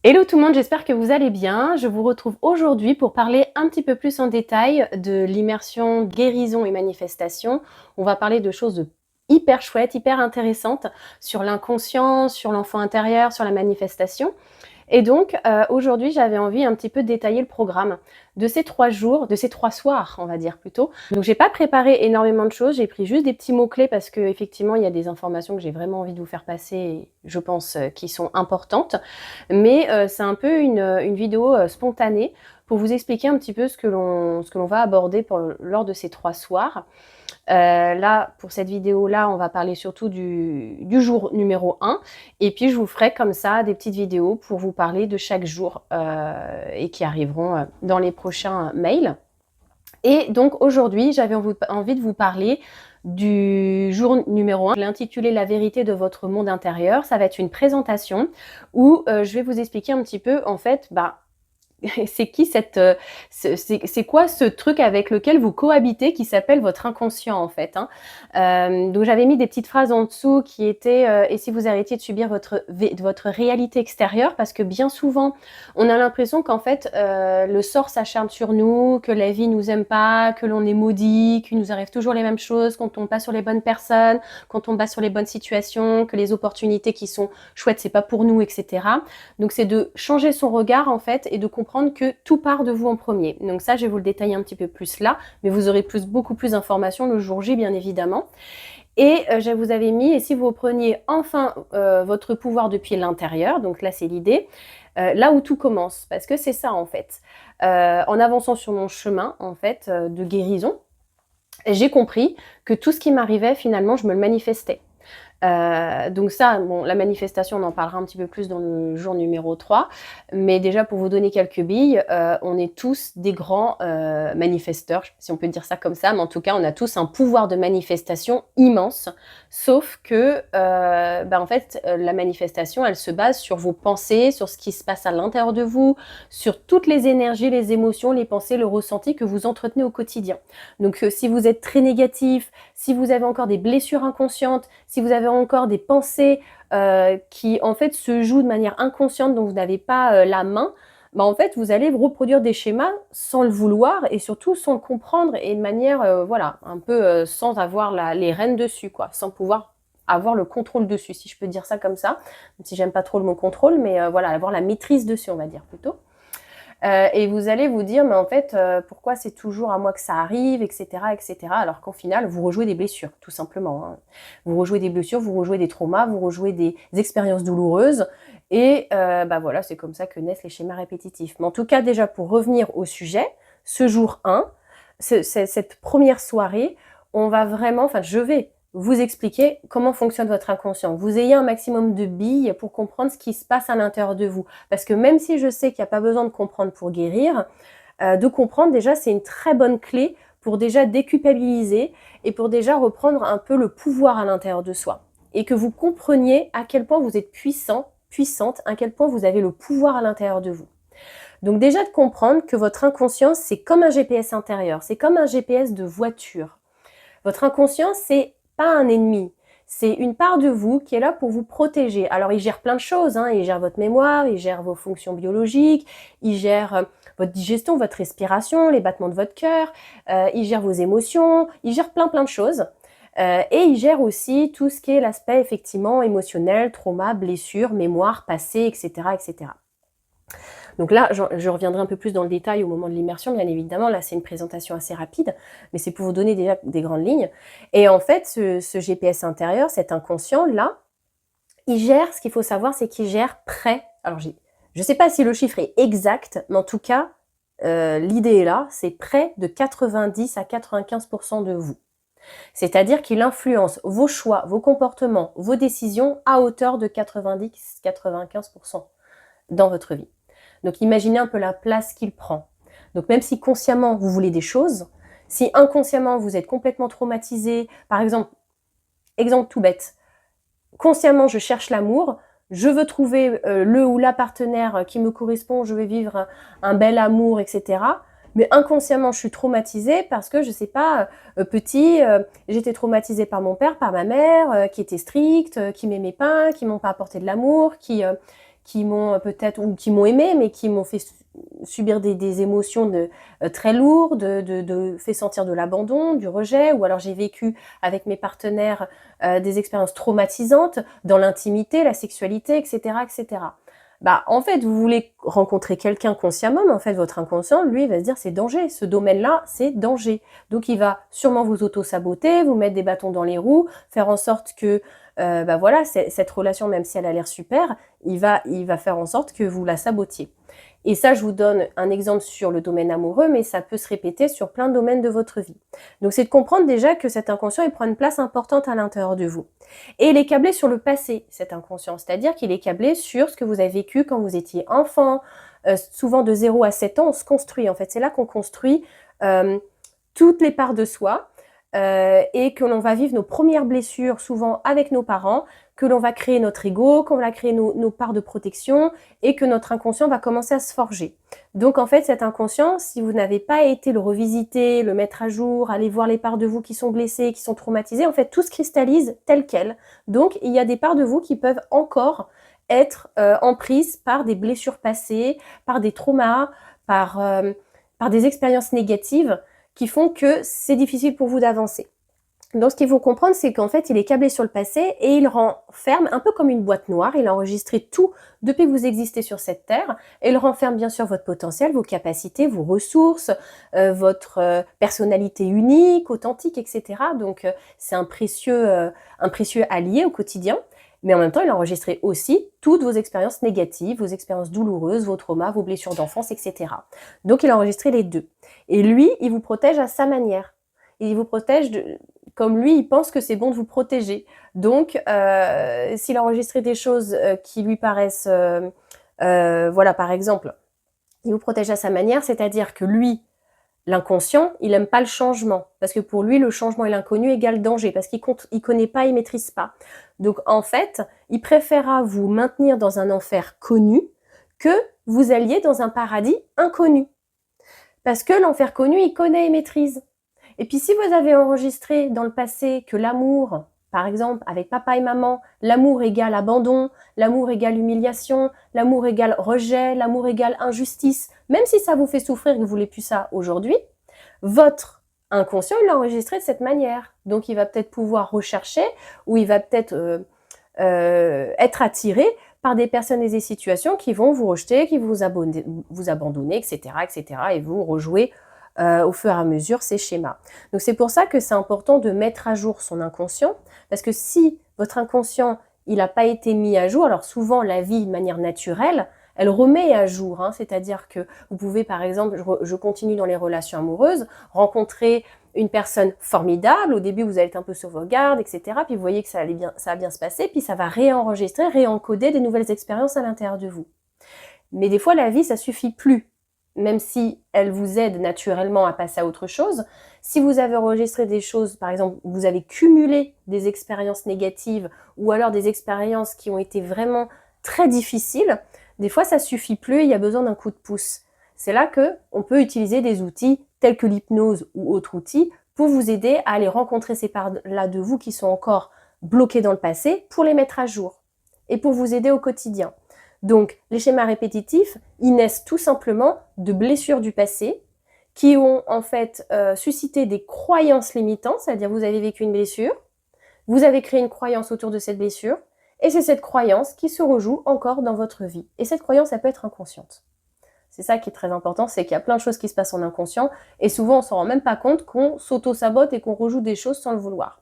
Hello tout le monde, j'espère que vous allez bien. Je vous retrouve aujourd'hui pour parler un petit peu plus en détail de l'immersion guérison et manifestation. On va parler de choses hyper chouettes, hyper intéressantes sur l'inconscient, sur l'enfant intérieur, sur la manifestation. Et donc, aujourd'hui, j'avais envie un petit peu de détailler le programme de ces 3 jours, de ces 3 soirs, on va dire plutôt. Donc j'ai pas préparé énormément de choses, j'ai pris juste des petits mots-clés parce qu'effectivement, il y a des informations que j'ai vraiment envie de vous faire passer, je pense, qui sont importantes. Mais, c'est un peu une vidéo, spontanée pour vous expliquer un petit peu ce que l'on va aborder lors de ces 3 soirs. Là, pour cette vidéo-là, on va parler surtout du jour numéro 1 et puis je vous ferai comme ça des petites vidéos pour vous parler de chaque jour, et qui arriveront, dans les prochains mails. Et donc aujourd'hui, j'avais envie de vous parler du jour numéro 1. Je l'ai intitulé «La vérité de votre monde intérieur». Ça va être une présentation où, je vais vous expliquer un petit peu en fait, c'est qui c'est quoi ce truc avec lequel vous cohabitez qui s'appelle votre inconscient en fait, hein. Donc j'avais mis des petites phrases en dessous qui étaient, et si vous arrêtiez de subir votre réalité extérieure, parce que bien souvent, on a l'impression qu'en fait, le sort s'acharne sur nous, que la vie nous aime pas, que l'on est maudit, qu'il nous arrive toujours les mêmes choses, qu'on tombe pas sur les bonnes personnes, qu'on tombe pas sur les bonnes situations, que les opportunités qui sont chouettes, c'est pas pour nous, etc. Donc c'est de changer son regard en fait et de comprendre que tout part de vous en premier. Donc ça, je vais vous le détailler un petit peu plus là, mais vous aurez beaucoup plus d'informations le jour J, bien évidemment. Et je vous avais mis, et si vous preniez enfin votre pouvoir depuis l'intérieur, donc là c'est l'idée, là où tout commence, parce que c'est ça en fait. En avançant sur mon chemin en fait de guérison, j'ai compris que tout ce qui m'arrivait finalement, je me le manifestais. Donc ça, bon, la manifestation, on en parlera un petit peu plus dans le jour numéro 3. Mais déjà, pour vous donner quelques billes, on est tous des grands manifesteurs, si on peut dire ça comme ça, mais en tout cas, on a tous un pouvoir de manifestation immense. Sauf que, en fait, la manifestation, elle se base sur vos pensées, sur ce qui se passe à l'intérieur de vous, sur toutes les énergies, les émotions, les pensées, le ressenti que vous entretenez au quotidien. Donc, si vous êtes très négatif, si vous avez encore des blessures inconscientes, si vous avez encore des pensées qui en fait se jouent de manière inconsciente dont vous n'avez pas la main, en fait vous allez reproduire des schémas sans le vouloir et surtout sans le comprendre et de manière voilà, un peu sans avoir les rênes dessus quoi, sans pouvoir avoir le contrôle dessus, si je peux dire ça comme ça, même si j'aime pas trop le mot contrôle, mais voilà, avoir la maîtrise dessus, on va dire plutôt. Et vous allez vous dire, mais en fait, pourquoi c'est toujours à moi que ça arrive, etc., etc. Alors qu'au final, vous rejouez des blessures, tout simplement, hein. Vous rejouez des blessures, vous rejouez des traumas, vous rejouez des expériences douloureuses. Et voilà, c'est comme ça que naissent les schémas répétitifs. Mais en tout cas, déjà, pour revenir au sujet, ce jour 1, cette première soirée, on va vraiment, enfin, je vais vous expliquer comment fonctionne votre inconscient. Vous ayez un maximum de billes pour comprendre ce qui se passe à l'intérieur de vous. Parce que même si je sais qu'il n'y a pas besoin de comprendre pour guérir, de comprendre déjà, c'est une très bonne clé pour déjà déculpabiliser et pour déjà reprendre un peu le pouvoir à l'intérieur de soi. Et que vous compreniez à quel point vous êtes puissant, puissante, à quel point vous avez le pouvoir à l'intérieur de vous. Donc déjà de comprendre que votre inconscient, c'est comme un GPS intérieur, c'est comme un GPS de voiture. Votre inconscient, c'est pas un ennemi. C'est une part de vous qui est là pour vous protéger. Alors, il gère plein de choses, hein. Il gère votre mémoire, il gère vos fonctions biologiques, il gère votre digestion, votre respiration, les battements de votre cœur, il gère vos émotions, il gère plein de choses. Et il gère aussi tout ce qui est l'aspect effectivement émotionnel, trauma, blessure, mémoire, passé, etc., etc. Donc là, je reviendrai un peu plus dans le détail au moment de l'immersion, bien évidemment. Là, c'est une présentation assez rapide, mais c'est pour vous donner déjà des grandes lignes. Et en fait, ce GPS intérieur, cet inconscient-là, il gère, ce qu'il faut savoir, c'est qu'il gère près. Alors, je ne sais pas si le chiffre est exact, mais en tout cas, l'idée est là, c'est près de 90 à 95% de vous. C'est-à-dire qu'il influence vos choix, vos comportements, vos décisions à hauteur de 90-95% dans votre vie. Donc imaginez un peu la place qu'il prend. Donc même si consciemment vous voulez des choses, si inconsciemment vous êtes complètement traumatisé, par exemple, exemple tout bête, consciemment je cherche l'amour, je veux trouver le ou la partenaire qui me correspond, je veux vivre un bel amour, etc. Mais inconsciemment je suis traumatisée parce que je sais pas, petit, j'étais traumatisée par mon père, par ma mère, qui était stricte, qui m'aimait pas, qui m'ont pas apporté de l'amour, qui m'ont peut-être, ou qui m'ont aimé, mais qui m'ont fait subir des émotions très lourdes, fait sentir de l'abandon, du rejet, ou alors j'ai vécu avec mes partenaires des expériences traumatisantes dans l'intimité, la sexualité, etc., etc. Bah, en fait, vous voulez rencontrer quelqu'un consciemment, mais en fait, votre inconscient, lui, il va se dire c'est danger, ce domaine-là, c'est danger. Donc, il va sûrement vous auto-saboter, vous mettre des bâtons dans les roues, faire en sorte que, bah voilà, cette relation, même si elle a l'air super, il va faire en sorte que vous la sabotiez. Et ça, je vous donne un exemple sur le domaine amoureux, mais ça peut se répéter sur plein de domaines de votre vie. Donc, c'est de comprendre déjà que cet inconscient, il prend une place importante à l'intérieur de vous. Et il est câblé sur le passé, cet inconscient, c'est-à-dire qu'il est câblé sur ce que vous avez vécu quand vous étiez enfant. Souvent de 0 à 7 ans, on se construit. En fait, c'est là qu'on construit toutes les parts de soi et que l'on va vivre nos premières blessures, souvent avec nos parents, que l'on va créer notre ego, qu'on va créer nos parts de protection et que notre inconscient va commencer à se forger. Donc en fait, cet inconscient, si vous n'avez pas été le revisiter, le mettre à jour, aller voir les parts de vous qui sont blessées, qui sont traumatisées, en fait, tout se cristallise tel quel. Donc il y a des parts de vous qui peuvent encore être emprises par des blessures passées, par des traumas, par des expériences négatives qui font que c'est difficile pour vous d'avancer. Donc ce qu'il faut comprendre, c'est qu'en fait, il est câblé sur le passé et il renferme un peu comme une boîte noire. Il a enregistré tout depuis que vous existez sur cette terre et il renferme bien sûr votre potentiel, vos capacités, vos ressources, votre personnalité unique, authentique, etc. Donc c'est un précieux allié au quotidien. Mais en même temps, il a enregistré aussi toutes vos expériences négatives, vos expériences douloureuses, vos traumas, vos blessures d'enfance, etc. Donc il a enregistré les deux. Et lui, il vous protège à sa manière. Il vous protège comme lui, il pense que c'est bon de vous protéger. Donc, s'il a enregistré des choses qui lui paraissent, voilà, par exemple, il vous protège à sa manière, c'est-à-dire que lui, l'inconscient, il n'aime pas le changement. Parce que pour lui, le changement et l'inconnu égale danger, parce qu'il ne connaît pas, il ne maîtrise pas. Donc, en fait, il préférera vous maintenir dans un enfer connu que vous alliez dans un paradis inconnu. Parce que l'enfer connu, il connaît et maîtrise. Et puis si vous avez enregistré dans le passé que l'amour, par exemple avec papa et maman, l'amour égale abandon, l'amour égale humiliation, l'amour égale rejet, l'amour égale injustice, même si ça vous fait souffrir et que vous voulez plus ça aujourd'hui, votre inconscient, il l'a enregistré de cette manière. Donc il va peut-être pouvoir rechercher ou il va peut-être être attiré par des personnes et des situations qui vont vous rejeter, qui vont vous abandonner, etc., etc., et vous rejouer au fur et à mesure ces schémas. Donc c'est pour ça que c'est important de mettre à jour son inconscient, parce que si votre inconscient il n'a pas été mis à jour, alors souvent la vie de manière naturelle, elle remet à jour, hein, c'est-à-dire que vous pouvez par exemple, je continue dans les relations amoureuses, rencontrer une personne formidable, au début vous allez être un peu sur vos gardes, etc., puis vous voyez que ça va bien se passer, puis ça va réenregistrer, réencoder des nouvelles expériences à l'intérieur de vous. Mais des fois la vie ça suffit plus. Même si elle vous aide naturellement à passer à autre chose, si vous avez enregistré des choses, par exemple, vous avez cumulé des expériences négatives ou alors des expériences qui ont été vraiment très difficiles, des fois ça suffit plus, il y a besoin d'un coup de pouce. C'est là qu'on peut utiliser des outils tels que l'hypnose ou autres outils pour vous aider à aller rencontrer ces parts-là de vous qui sont encore bloquées dans le passé pour les mettre à jour et pour vous aider au quotidien. Donc, les schémas répétitifs, ils naissent tout simplement de blessures du passé qui ont en fait suscité des croyances limitantes, c'est-à-dire vous avez vécu une blessure, vous avez créé une croyance autour de cette blessure, et c'est cette croyance qui se rejoue encore dans votre vie. Et cette croyance, elle peut être inconsciente. C'est ça qui est très important, c'est qu'il y a plein de choses qui se passent en inconscient, et souvent on s'en rend même pas compte qu'on s'auto-sabote et qu'on rejoue des choses sans le vouloir.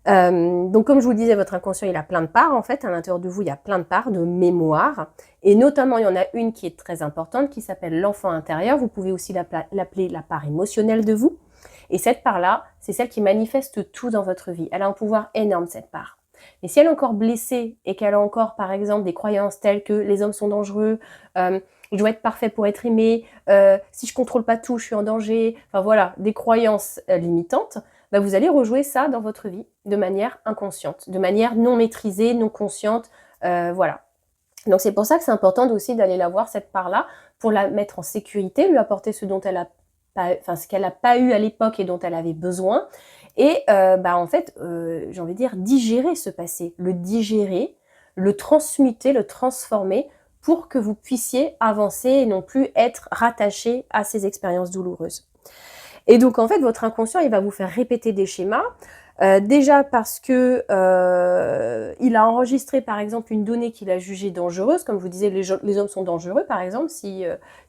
Donc comme je vous le disais, votre inconscient il a plein de parts en fait, à l'intérieur de vous il y a plein de parts de mémoire et notamment il y en a une qui est très importante qui s'appelle l'enfant intérieur, vous pouvez aussi l'appeler la part émotionnelle de vous et cette part-là c'est celle qui manifeste tout dans votre vie, elle a un pouvoir énorme cette part. Mais si elle est encore blessée et qu'elle a encore par exemple des croyances telles que les hommes sont dangereux, je dois être parfait pour être aimé, si je contrôle pas tout je suis en danger, enfin voilà, des croyances limitantes, bah vous allez rejouer ça dans votre vie de manière inconsciente, de manière non maîtrisée, non consciente, voilà. Donc c'est pour ça que c'est important aussi d'aller la voir cette part-là pour la mettre en sécurité, lui apporter ce dont elle a pas, enfin ce qu'elle n'a pas eu à l'époque et dont elle avait besoin, et bah en fait, j'ai envie de dire digérer ce passé, le digérer, le transmuter, le transformer pour que vous puissiez avancer et non plus être rattaché à ces expériences douloureuses. Et donc en fait, votre inconscient, il va vous faire répéter des schémas, déjà parce que, il a enregistré par exemple une donnée qu'il a jugée dangereuse, comme je vous disais, les hommes sont dangereux par exemple, si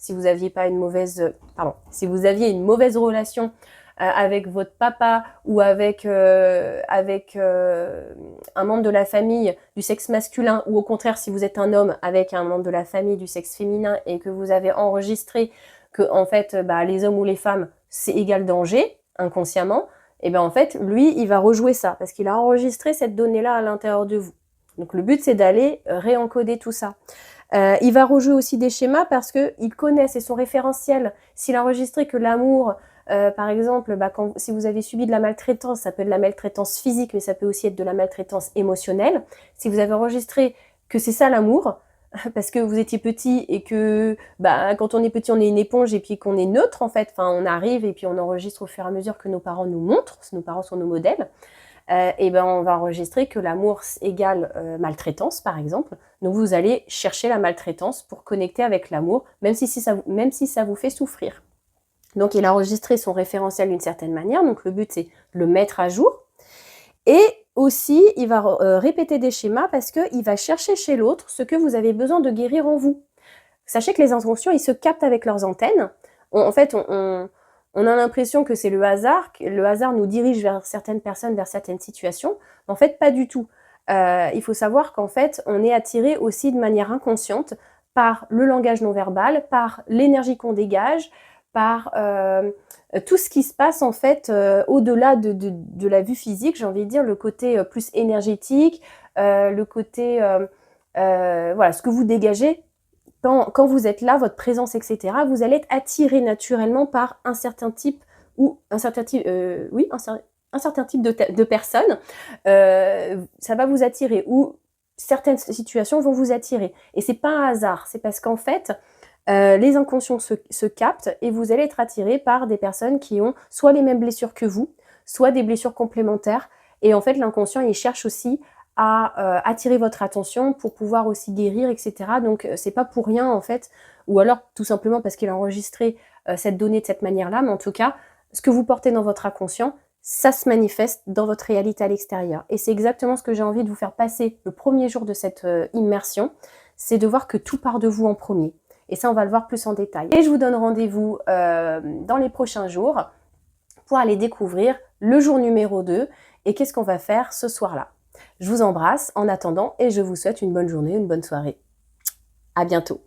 vous aviez pas une mauvaise, si vous aviez une mauvaise relation, avec votre papa ou avec un membre de la famille du sexe masculin, ou au contraire si vous êtes un homme avec un membre de la famille du sexe féminin et que vous avez enregistré que en fait, les hommes ou les femmes, c'est égal danger, inconsciemment, et bien en fait, lui, il va rejouer ça, parce qu'il a enregistré cette donnée-là à l'intérieur de vous. Donc le but, c'est d'aller réencoder tout ça. Il va rejouer aussi des schémas parce qu'il connaît, c'est son référentiel. S'il a enregistré que l'amour, par exemple, si vous avez subi de la maltraitance, ça peut être de la maltraitance physique, mais ça peut aussi être de la maltraitance émotionnelle. Si vous avez enregistré que c'est ça l'amour, parce que vous étiez petit et que quand on est petit, on est une éponge et puis qu'on est neutre en fait, enfin on arrive et puis on enregistre au fur et à mesure que nos parents nous montrent, nos parents sont nos modèles, et on va enregistrer que l'amour égale maltraitance par exemple. Donc vous allez chercher la maltraitance pour connecter avec l'amour, même si ça vous fait souffrir. Donc il a enregistré son référentiel d'une certaine manière, donc le but c'est de le mettre à jour. Et aussi, il va répéter des schémas parce qu'il va chercher chez l'autre ce que vous avez besoin de guérir en vous. Sachez que les inconscients, ils se captent avec leurs antennes. On a l'impression que c'est le hasard, que le hasard nous dirige vers certaines personnes, vers certaines situations. En fait, pas du tout. Il faut savoir qu'en fait, on est attiré aussi de manière inconsciente par le langage non verbal, par l'énergie qu'on dégage, par tout ce qui se passe en fait au-delà de la vue physique, j'ai envie de dire, le côté plus énergétique, le côté, ce que vous dégagez quand vous êtes là, votre présence, etc., vous allez être attiré naturellement par un certain type de personnes. Ça va vous attirer, ou certaines situations vont vous attirer. Et c'est pas un hasard, c'est parce qu'en fait, les inconscients se captent et vous allez être attiré par des personnes qui ont soit les mêmes blessures que vous, soit des blessures complémentaires. Et en fait, l'inconscient, il cherche aussi à attirer votre attention pour pouvoir aussi guérir, etc. Donc, c'est pas pour rien, en fait, ou alors tout simplement parce qu'il a enregistré cette donnée de cette manière-là, mais en tout cas, ce que vous portez dans votre inconscient, ça se manifeste dans votre réalité à l'extérieur. Et c'est exactement ce que j'ai envie de vous faire passer le premier jour de cette immersion, c'est de voir que tout part de vous en premier. Et ça, on va le voir plus en détail. Et je vous donne rendez-vous dans les prochains jours pour aller découvrir le jour numéro 2 et qu'est-ce qu'on va faire ce soir-là. Je vous embrasse en attendant et je vous souhaite une bonne journée, une bonne soirée. À bientôt.